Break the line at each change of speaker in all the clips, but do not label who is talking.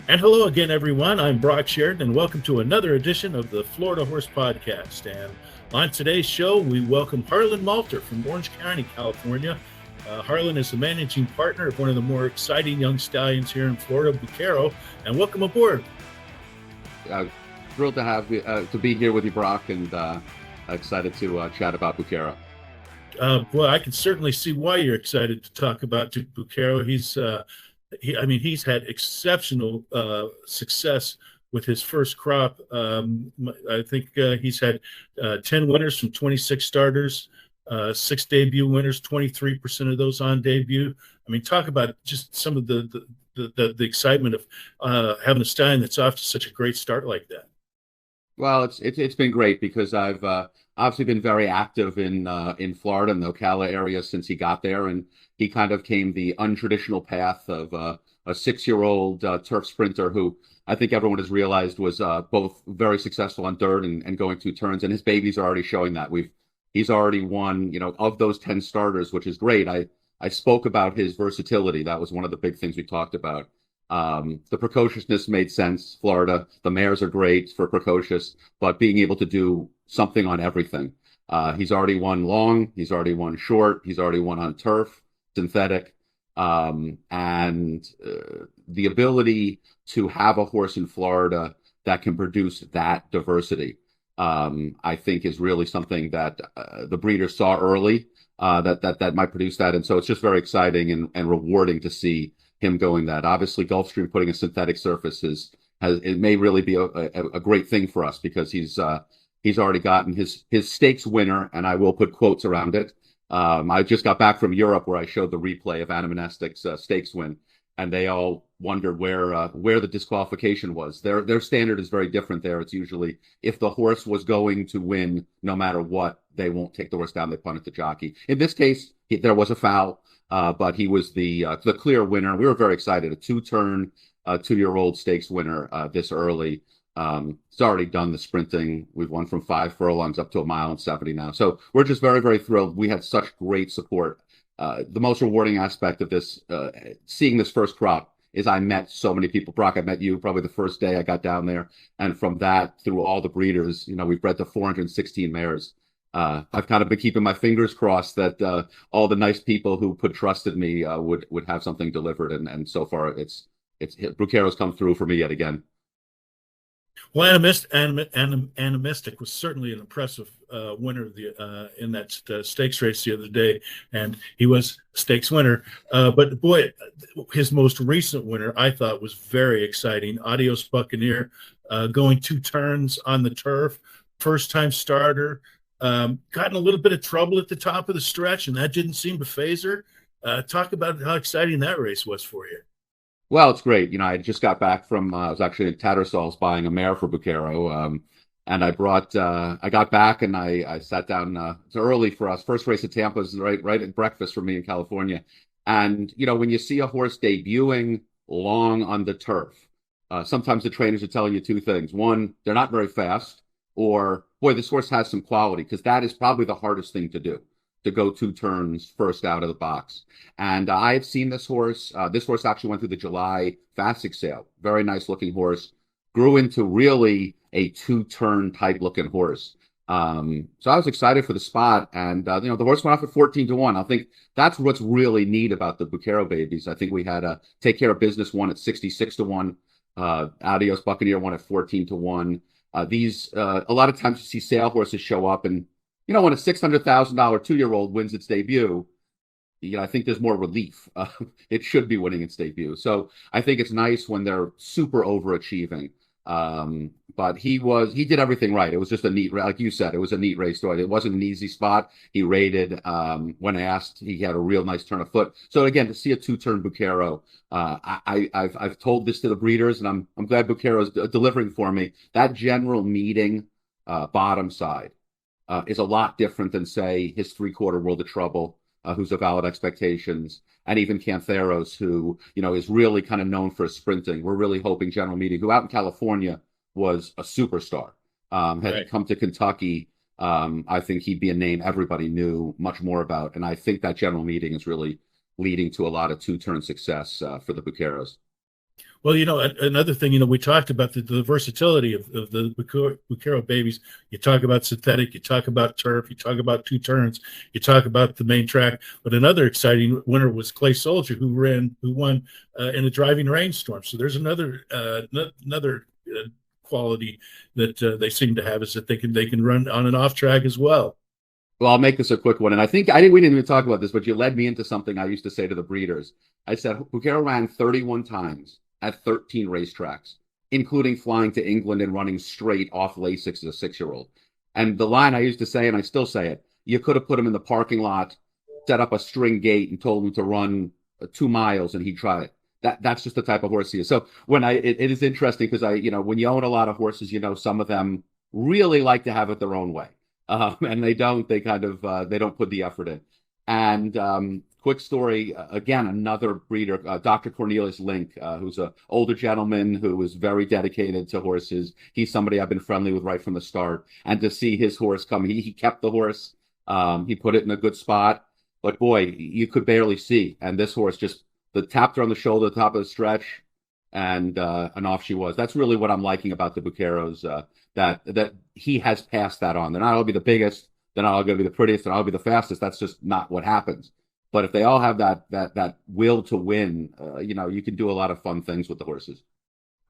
And hello again, everyone. I'm Brock Sheridan, and welcome to another edition of the Florida Horse Podcast. And on today's show, we welcome Harlan Malter from Orange County, California. Harlan is the managing partner of one of the more exciting young stallions here in Florida, Bucchero. And welcome aboard.
uh, Thrilled to have to be here with you, Brock, and excited to chat about Bucchero.
Well, I can certainly see why you're excited to talk about Bucchero. He's had exceptional success with his first crop. I think he's had 10 winners from 26 starters, six debut winners, 23% of those on debut. I mean, talk about just some of the excitement of having a stallion that's off to such a great start like that.
Well, it's been great because I've obviously been very active in Florida and the Ocala area since he got there, and he kind of came the untraditional path of a 6-year-old turf sprinter who I think everyone has realized was both very successful on dirt and going 2 turns, and his babies are already showing that. He's already won, of those 10 starters, which is great. I spoke about his versatility. That was one of the big things we talked about. The precociousness made sense. Florida, the mares are great for precocious, but being able to do something on everything. He's already won long, he's already won short, he's already won on turf, synthetic, and the ability to have a horse in Florida that can produce that diversity, I think is really something that the breeders saw early, that might produce that. And so it's just very exciting and rewarding to see him going that. Obviously, Gulfstream putting a synthetic surface it may really be a great thing for us because he's already gotten his stakes winner, and I will put quotes around it. I just got back from Europe where I showed the replay of Animanastic's stakes win, and they all wondered where the disqualification was. Their standard is very different there. It's usually if the horse was going to win, no matter what, they won't take the horse down. They punt it to jockey. In this case, there was a foul. But he was the clear winner. We were very excited. A 2-turn, 2-year-old stakes winner this early. He's already done the sprinting. We've won from 5 furlongs up to 1.70 miles now. So we're just very, very thrilled. We had such great support. The most rewarding aspect of this, seeing this first crop, is I met so many people. Brock, I met you probably the first day I got down there. And from that, through all the breeders, we've bred to 416 mares. I've kind of been keeping my fingers crossed that all the nice people who put trust in me would have something delivered, and so far it's Bucchero's come through for me yet again.
Well, Animistic was certainly an impressive winner in that stakes race the other day, and he was stakes winner. But boy, his most recent winner I thought was very exciting. Adios Buccaneer, going 2 turns on the turf, first time starter. Got in a little bit of trouble at the top of the stretch, and that didn't seem to phase her. Talk about how exciting that race was for you.
Well, it's great. I just got back from I was actually in Tattersall's buying a mare for Bucchero, and I got back and I sat down. It's early for us. First race at Tampa is right at breakfast for me in California. And when you see a horse debuting long on the turf, sometimes the trainers are telling you 2 things. One, they're not very fast, or boy, this horse has some quality, because that is probably the hardest thing to do, to go 2 turns first out of the box. And I have seen this horse. This horse actually went through the July Fastic sale. Very nice looking horse. Grew into really a 2-turn type looking horse. So I was excited for the spot. And, the horse went off at 14-1. I think that's what's really neat about the Bucchero babies. I think we had a Take Care of Business one at 66-1. Adios Buccaneer one at 14-1. A lot of times you see sale horses show up, and when a $600,000 2-year-old wins its debut, I think there's more relief. It should be winning its debut. So I think it's nice when they're super overachieving. But he did everything right. It was just a neat, like you said, it was a neat race story. It wasn't an easy spot. He rated when asked. He had a real nice turn of foot. So again, to see a 2-turn Bucchero, I've told this to the breeders, and I'm glad Bucchero is delivering for me. That general meeting bottom side is a lot different than, say, his 3/4 World of Trouble, who's a Valid Expectations, and even Cantheros, who, is really kind of known for sprinting. We're really hoping General Meeting, who out in California was a superstar, had
Right.
come to Kentucky. I think he'd be a name everybody knew much more about. And I think that General Meeting is really leading to a lot of 2-turn success for the Buccheros.
Well, another thing, we talked about the versatility of the Bucchero babies. You talk about synthetic, you talk about turf, you talk about two turns, you talk about the main track. But another exciting winner was Clay Soldier, who won in a driving rainstorm. So there's another quality that they seem to have, is that they can run on and off track as well.
Well, I'll make this a quick one. And I think I didn't we didn't even talk about this, but you led me into something I used to say to the breeders. I said Bucchero ran 31 times at 13 racetracks, including flying to England and running straight off Lasix as a 6-year-old. And the line I used to say, and I still say it, you could have put him in the parking lot, set up a string gate, and told him to run 2 miles, and he'd try it. That's just the type of horse he is. So it is interesting because when you own a lot of horses, some of them really like to have it their own way. And they kind of they don't put the effort in. And quick story, again, another breeder, Dr. Cornelius Link, who's an older gentleman who is very dedicated to horses. He's somebody I've been friendly with right from the start. And to see his horse come, he kept the horse. He put it in a good spot. But boy, you could barely see. And this horse just tapped her on the shoulder, the top of the stretch, and off she was. That's really what I'm liking about the Buccheros. That he has passed that on. They're not all be the biggest, they're not all going to be the prettiest, they're not all be the fastest. That's just not what happens. But if they all have that will to win, you can do a lot of fun things with the horses.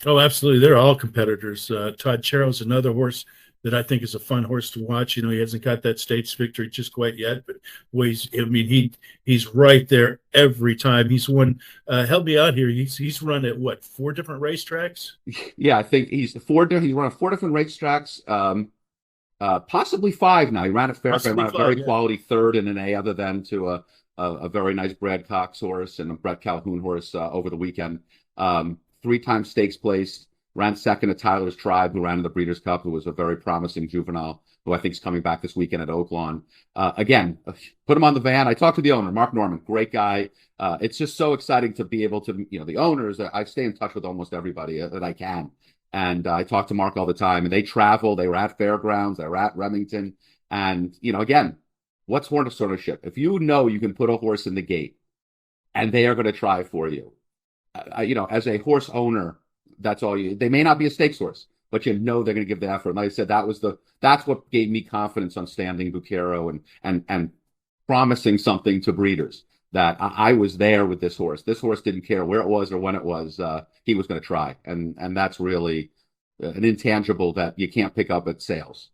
Oh, absolutely. They're all competitors. Todd Cheryl's another horse that I think is a fun horse to watch. He hasn't got that state's victory just quite yet, but boy, he's right there every time. He's won. Help me out here. He's run at what, 4 different racetracks?
Yeah, I think he's run 4 different racetracks, possibly 5 now. He ran at Fairground, ran a very quality third in an A, other than to a very nice Brad Cox horse and a Brett Calhoun horse over the weekend. 3 times stakes placed, ran second at Tyler's Tribe, who ran in the Breeders' Cup, who was a very promising juvenile, who I think is coming back this weekend at Oaklawn. Again, put him on the van. I talked to the owner, Mark Norman, great guy. It's just so exciting to be able to, the owners, I stay in touch with almost everybody that I can. And I talk to Mark all the time, and they travel. They were at Fairgrounds, they were at Remington. And, again, what's horse ownership? If you know you can put a horse in the gate and they are going to try for you, as a horse owner, that's all they may not be a stakes horse, but they're going to give the effort. And like I said, that's what gave me confidence on standing Bucchero and promising something to breeders, that I was there with this horse. This horse didn't care where it was or when it was. He was going to try. And that's really an intangible that you can't pick up at sales.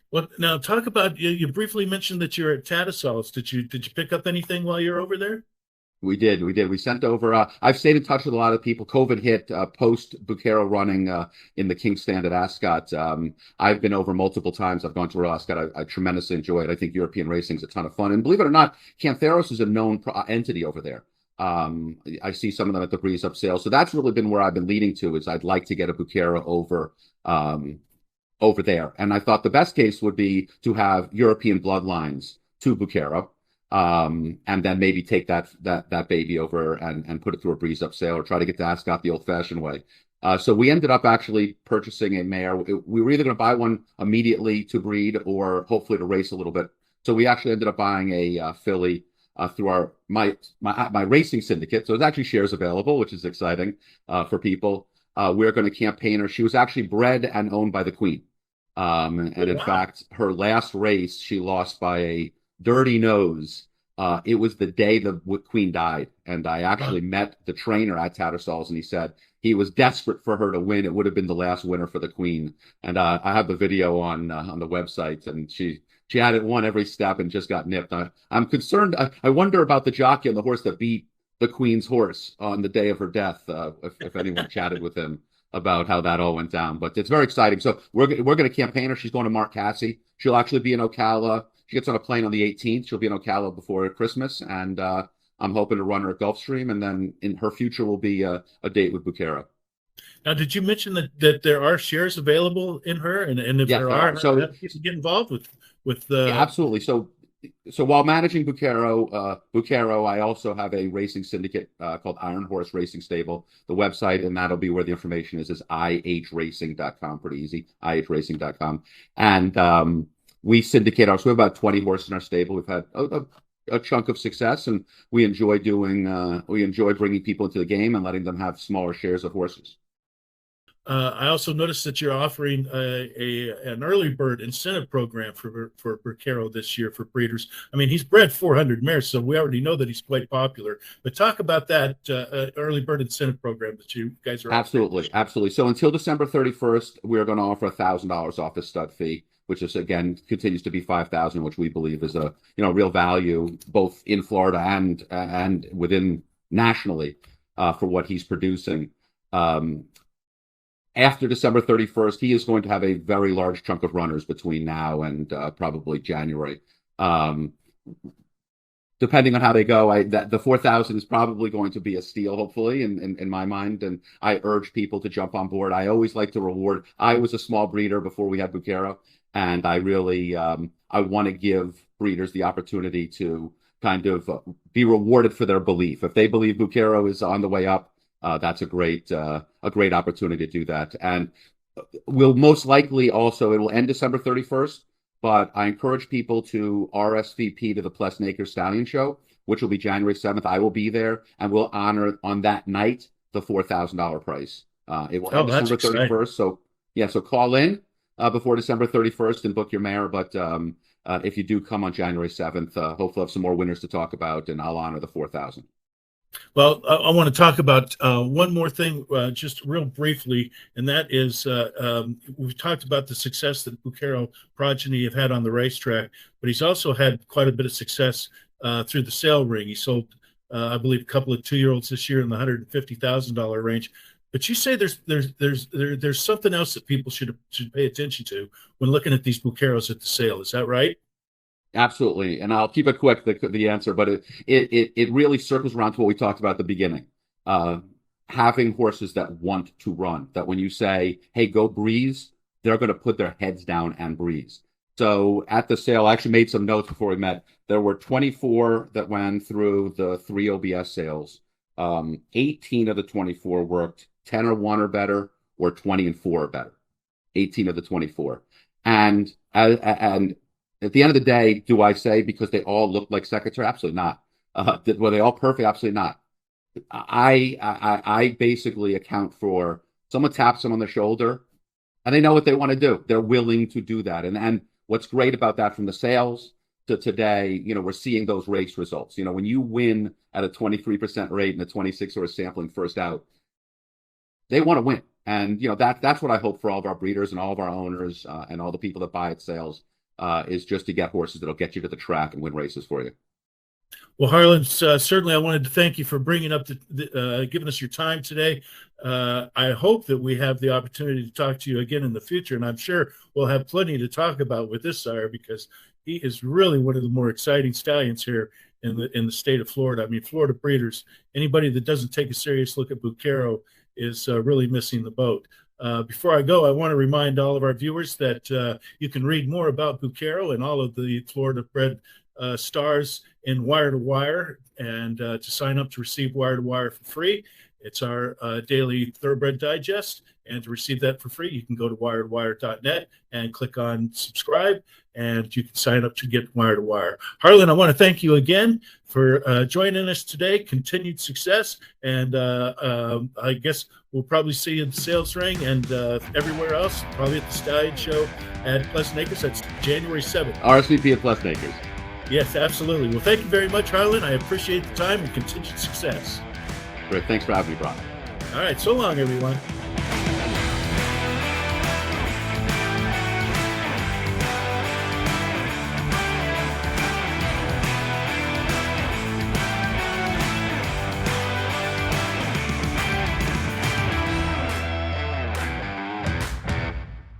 Well, now talk about, you briefly mentioned that you're at Tattesalls. Did you pick up anything while you're over there?
We did. We sent over. I've stayed in touch with a lot of people. COVID hit post Bucchero running in the King Stand at Ascot. I've been over multiple times. I've gone to Ascot. I tremendously enjoy it. I think European racing is a ton of fun. And believe it or not, Cantheros is a known entity over there. I see some of them at the Breeze Up sale. So that's really been where I've been leading to, is I'd like to get a Bucchero over there. And I thought the best case would be to have European bloodlines to Bucchero. And then maybe take that baby over and put it through a Breeze Up sale, or try to get to Ascot the old-fashioned way. So we ended up actually purchasing a mare. We were either going to buy one immediately to breed, or hopefully to race a little bit. So we actually ended up buying a filly through my racing syndicate. So there's actually shares available, which is exciting for people. We're going to campaign her. She was actually bred and owned by the Queen. And in fact, her last race, she lost by a dirty nose. It was the day the Queen died, and I actually met the trainer at Tattersall's, and he said he was desperate for her to win. It would have been the last winner for the Queen. And I have the video on the website, and she hadn't won every step and just got nipped. I'm concerned. I wonder about the jockey on the horse that beat the Queen's horse on the day of her death. If anyone chatted with him about how that all went down, but it's very exciting. So we're going to campaign her. She's going to Mark Casse. She'll actually be in Ocala. She gets on a plane on the 18th. She'll be in Ocala before Christmas, and I'm hoping to run her at Gulfstream, and then in her future will be a date with Bucchero.
Now, did you mention that there are shares available in her, and if
yes,
there are,
so
get involved with
yeah, absolutely. So while managing Bucchero, I also have a racing syndicate called Iron Horse Racing Stable. The website, and that'll be where the information is ihracing.com. Pretty easy, ihracing.com. And we syndicate ours. We have about 20 horses in our stable. We've had a chunk of success, and we enjoy bringing people into the game and letting them have smaller shares of horses.
I also noticed that you're offering an early bird incentive program for Bucchero this year for breeders. I mean, he's bred 400 mares, so we already know that he's quite popular. But talk about that early bird incentive program that you guys are offering.
Absolutely, absolutely. So until December 31st, we're going to offer $1,000 off his stud fee, which is again continues to be 5,000, which we believe is a real value both in Florida and within nationally for what he's producing. After December 31st, he is going to have a very large chunk of runners between now and probably January. Um, Depending on how they go, the 4,000 is probably going to be a steal, hopefully, in my mind. And I urge people to jump on board. I always like to reward. I was a small breeder before we had Bucchero, and I really I want to give breeders the opportunity to kind of be rewarded for their belief. If they believe Bucchero is on the way up, that's a great opportunity to do that. And will most likely also it will end December 31st. But I encourage people to RSVP to the Pleasant Acres Stallion Show, which will be January 7th. I will be there, and we'll honor on that night the $4,000 price. It will
Oh,
end
that's
December
exciting.
31st. So, yeah, so call in before December 31st and book your mare. But if you do come on January 7th, hopefully we'll have some more winners to talk about, and I'll honor the 4,000.
Well, I want to talk about one more thing, just real briefly, and that is we've talked about the success that Bucchero progeny have had on the racetrack, but he's also had quite a bit of success through the sale ring. He sold, I believe, a couple of 2-year-olds this year in the $150,000 range. But you say there's something else that people should pay attention to when looking at these Buccheros at the sale. Is that right?
Absolutely, and I'll keep it quick the answer, but it really circles around to what we talked about at the beginning. Having horses that want to run, that when you say, "Hey, go breeze," they're going to put their heads down and breeze. So at the sale, I actually made some notes before we met. There were 24 that went through the 3 OBS sales. 18 of the 24 worked 10 or 1 or better, or 20 and 4 or better. 18 of the 24, and at the end of the day, do I say because they all look like secretary? Absolutely not. Were they all perfect? Absolutely not. I basically account for someone taps them on the shoulder and they know what they want to do. They're willing to do that. And what's great about that from the sales to today, we're seeing those race results. When you win at a 23% rate in a 26-horse sampling first out, they want to win. And that's what I hope for all of our breeders and all of our owners and all the people that buy at sales. Is just to get horses that'll get you to the track and win races for you.
Well, Harlan, certainly I wanted to thank you for bringing up giving us your time today. I hope that we have the opportunity to talk to you again in the future, and I'm sure we'll have plenty to talk about with this sire because he is really one of the more exciting stallions here in the state of Florida. I mean, Florida breeders, anybody that doesn't take a serious look at Bucchero is really missing the boat. Before I go, I want to remind all of our viewers that you can read more about Bucchero and all of the Florida bred stars in Wire to Wire, and to sign up to receive Wire to Wire for free. It's our daily Thoroughbred Digest, and to receive that for free, you can go to wiretowire.net and click on subscribe, and you can sign up to get Wire to Wire. Harlan, I want to thank you again for joining us today. Continued success, and I guess we'll probably see you in the sales ring and everywhere else, probably at the Stallion Show at Pleasant Acres. That's January 7th.
RSVP at Pleasant Acres.
Yes, absolutely. Well, thank you very much, Harlan. I appreciate the time and continued success.
Great. Thanks for having me, Brock.
All right. So long, everyone.